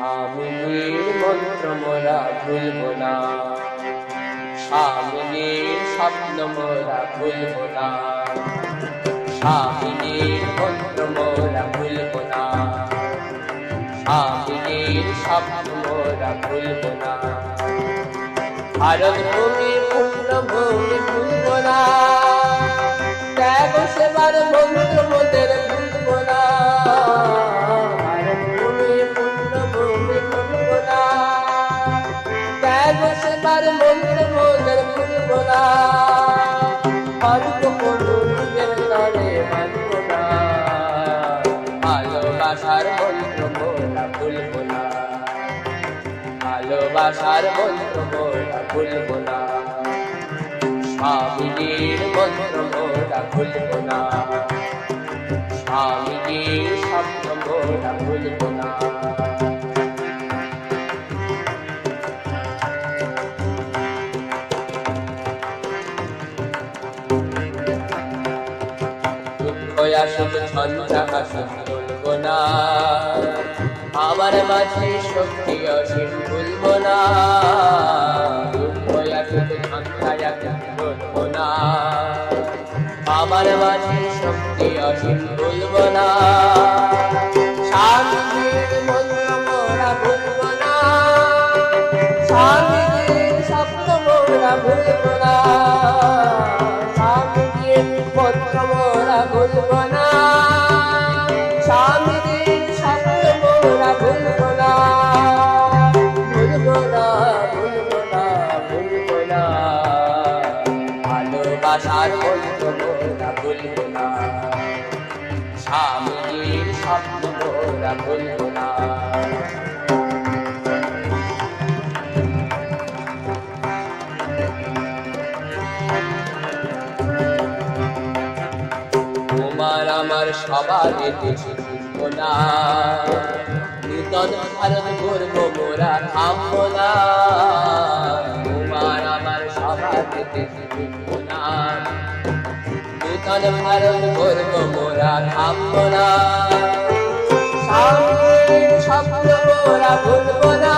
স্বামীর মন্ত্র মোরা ভুলব না, স্বামীর স্বপ্ন মোরা ভুলব না, স্বামীর মন্ত্র মোরা ভুলব না, স্বামীর স্বপ্ন মোরা ভুলব না। ভারত ভূমি পুণ্যভূমি ভুলব না, ত্যাগ সেবার মন্ত্র মোদের ভুলব না। ভারত ভূমি পুণ্যভূমি ভুলব না, ত্যাগ সেবার মন্ত্র মোদের ভুলব না। অল্প কোনো নিজের তরে মানব না, ভালোবাসার মন্ত্র মোরা ভুলব না, ভালোবাসার মন্ত্র মোরা ভুলব না। স্বামীর মন্ত্র মোরা ভুলব না, স্বামীর স্বপ্ন মোরা ভুলব না। দুঃখ আসুক ঝঞ্ঝা আসুক ভুলব না, আমার মাঝে শক্তি অসীম ভুলব না। দুঃখ আসুক ঝঞ্ঝা আসুক ভুলব না, আমার মাঝে শক্তি অসীম ভুলব না। স্বামীর মন্ত্র মোরা ভুলব না, স্বামীর স্বপ্ন মোরা ভুলব না। স্বামীর মন্ত্র মোরা ভুলব না, স্বামীর স্বপ্ন মোরা ভুলব না। ভুলব না, ভুলব না, ভুলব না, ভালোবাসার মন্ত্র মোরা ভুলব না, স্বামীর স্বপ্ন মোরা ভুলব না। তোমার আমার সবার দেশে ফিরব না, নূতন ভারত গড়ব মোরা থামব না। তোমার আমার সবার দেশে ফিরব না, নূতন ভারত গড়ব মোরা থামব না। স্বামীর স্বপ্ন মোরা ভুলব না,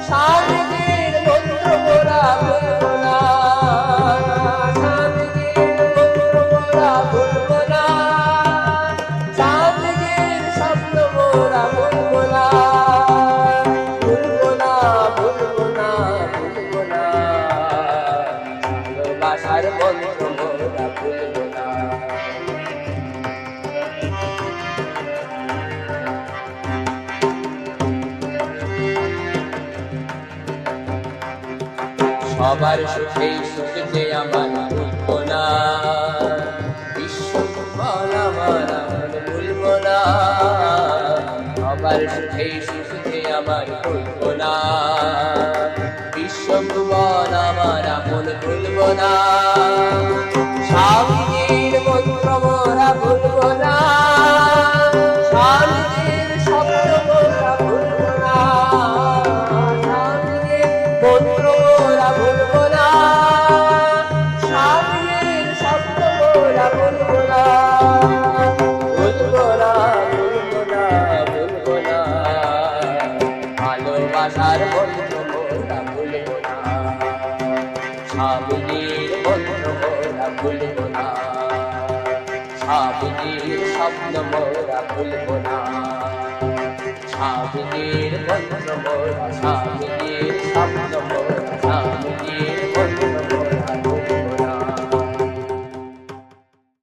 স্বামীর মন্ত্র মোরা ভুলব না। ভালোবাসার মন্ত্র মোরা ভুলব না। সবার সুখেই সুখ যে আমার ভুলব না, বিশ্ব বল আমার ভুলব না। সবার সুখেই সুখ যে আমার ভুলব না, বিশ্ব ভুবন আমার আপন ভুলব না। স্বামীর মন্ত্র মোরা ভুলব না, স্বামীর স্বপ্ন মোরা ভুলব না। স্বামীর মন্ত্র মোরা ভুলব না, স্বামীর স্বপ্ন মোরা ভুলব না। ভুলব না, ভুলব না, ভুলব না, ভালোবাসার মন্ত্র মোরা ভুলব না, স্বামীর মন্ত্র মোরা ভুলব না, স্বামীর স্বপ্ন মোরা ভুলব না। স্বামীর মন্ত্র মোরা, স্বামী